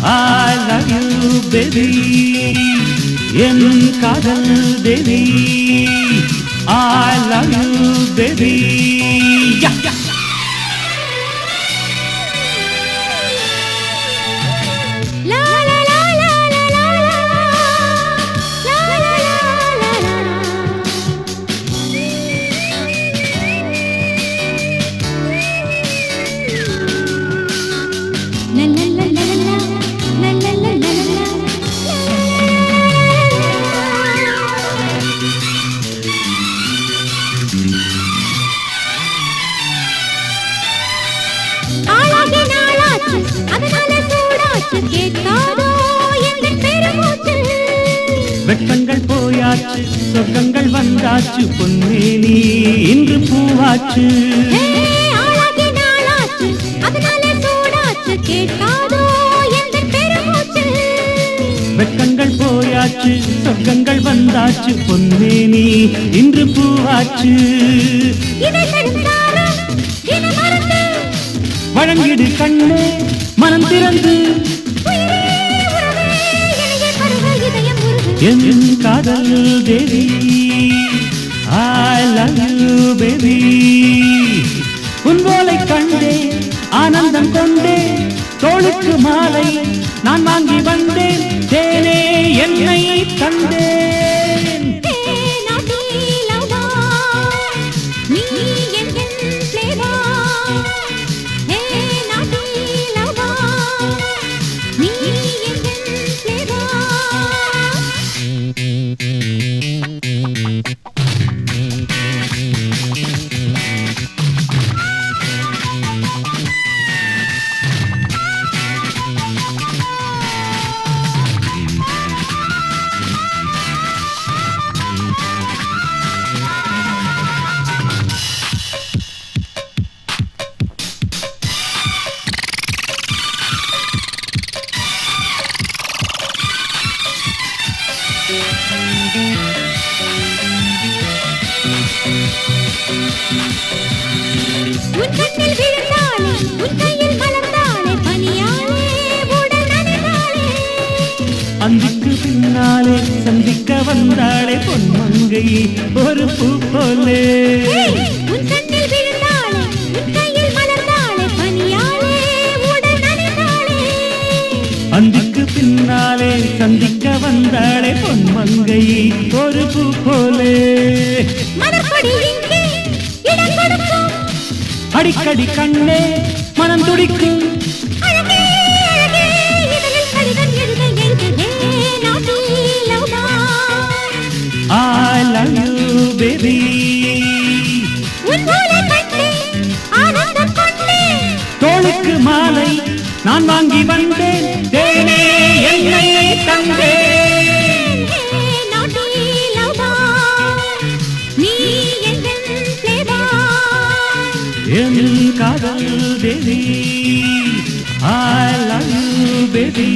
I love you, baby. In Kadal Devi, I love you, baby. Yeah, yeah. La la la la la la la la la la la வெட்கங்கள் போயாச்சு சொர்க்கங்கள் வந்தாச்சு பொன்னேனி இன்று பூவாச்சு வெட்கங்கள் போயாச்சு சொர்க்கங்கள் வந்தாச்சு பொன்னேனி இன்று பூவாச்சு வழங்கிடு கண்ணே மனம் திறந்து என் காதல் தேவி I love you baby உன் போலை கண்டே ஆனந்தம் கொண்டே தோளுக்கு மாலை நான் வாங்கி வந்தேன் தேனே என்னை தந்தேன் அந்திக்கு பின்னாலே சந்திக்க வந்தாளே பொன்மங்கை ஒரு பூ போலே அந்திக்கு பின்னாலே சந்திக்க வந்தாளே பொன்மங்கை ஒரு பூ போலே அடிக்கடி கண்ணே மனம் துடிக்கும் I love you baby தோளுக்கு மாலை நான் வாங்கி வந்தேன் தேனே என்னை தந்தேன் என் காதல் தேவி I love you baby